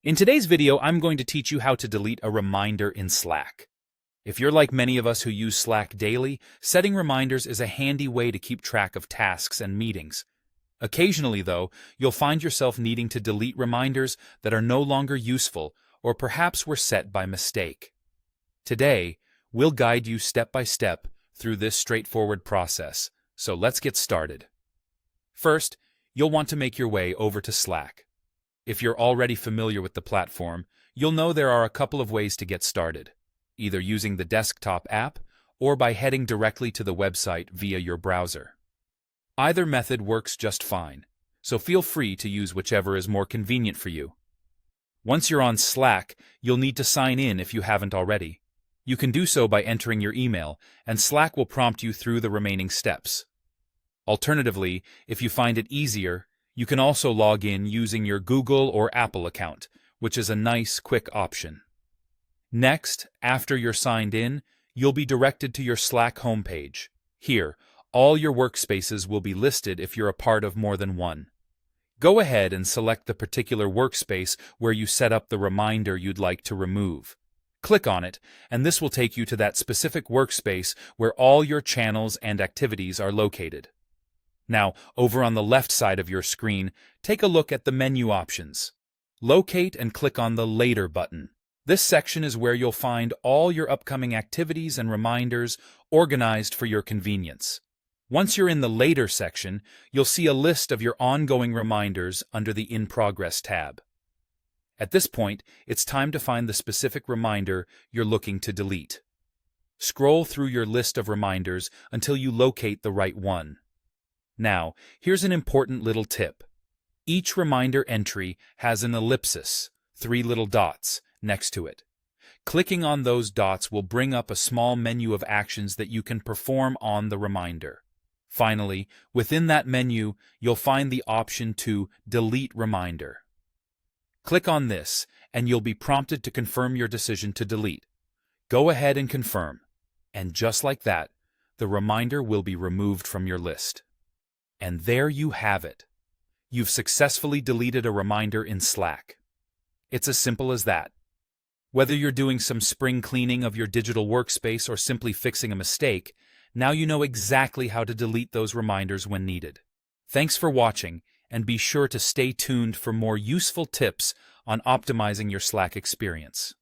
In today's video, I'm going to teach you how to delete a reminder in Slack. If you're like many of us who use Slack daily, setting reminders is a handy way to keep track of tasks and meetings. Occasionally, though, you'll find yourself needing to delete reminders that are no longer useful or perhaps were set by mistake. Today, we'll guide you step by step through this straightforward process, so let's get started. First, you'll want to make your way over to Slack. If you're already familiar with the platform, you'll know there are a couple of ways to get started, either using the desktop app or by heading directly to the website via your browser. Either method works just fine, so feel free to use whichever is more convenient for you. Once you're on Slack, you'll need to sign in if you haven't already. You can do so by entering your email, and Slack will prompt you through the remaining steps. Alternatively, if you find it easier, you can also log in using your Google or Apple account, which is a nice, quick option. Next, after you're signed in, you'll be directed to your Slack homepage. Here, all your workspaces will be listed if you're a part of more than one. Go ahead and select the particular workspace where you set up the reminder you'd like to remove. Click on it, and this will take you to that specific workspace where all your channels and activities are located. Now, over on the left side of your screen, take a look at the menu options. Locate and click on the Later button. This section is where you'll find all your upcoming activities and reminders organized for your convenience. Once you're in the Later section, you'll see a list of your ongoing reminders under the In Progress tab. At this point, it's time to find the specific reminder you're looking to delete. Scroll through your list of reminders until you locate the right one. Now, here's an important little tip. Each reminder entry has an ellipsis, 3 little dots, next to it. Clicking on those dots will bring up a small menu of actions that you can perform on the reminder. Finally, within that menu, you'll find the option to Delete Reminder. Click on this, and you'll be prompted to confirm your decision to delete. Go ahead and confirm. And just like that, the reminder will be removed from your list. And there you have it. You've successfully deleted a reminder in Slack. It's as simple as that. Whether you're doing some spring cleaning of your digital workspace or simply fixing a mistake, now you know exactly how to delete those reminders when needed. Thanks for watching, and be sure to stay tuned for more useful tips on optimizing your Slack experience.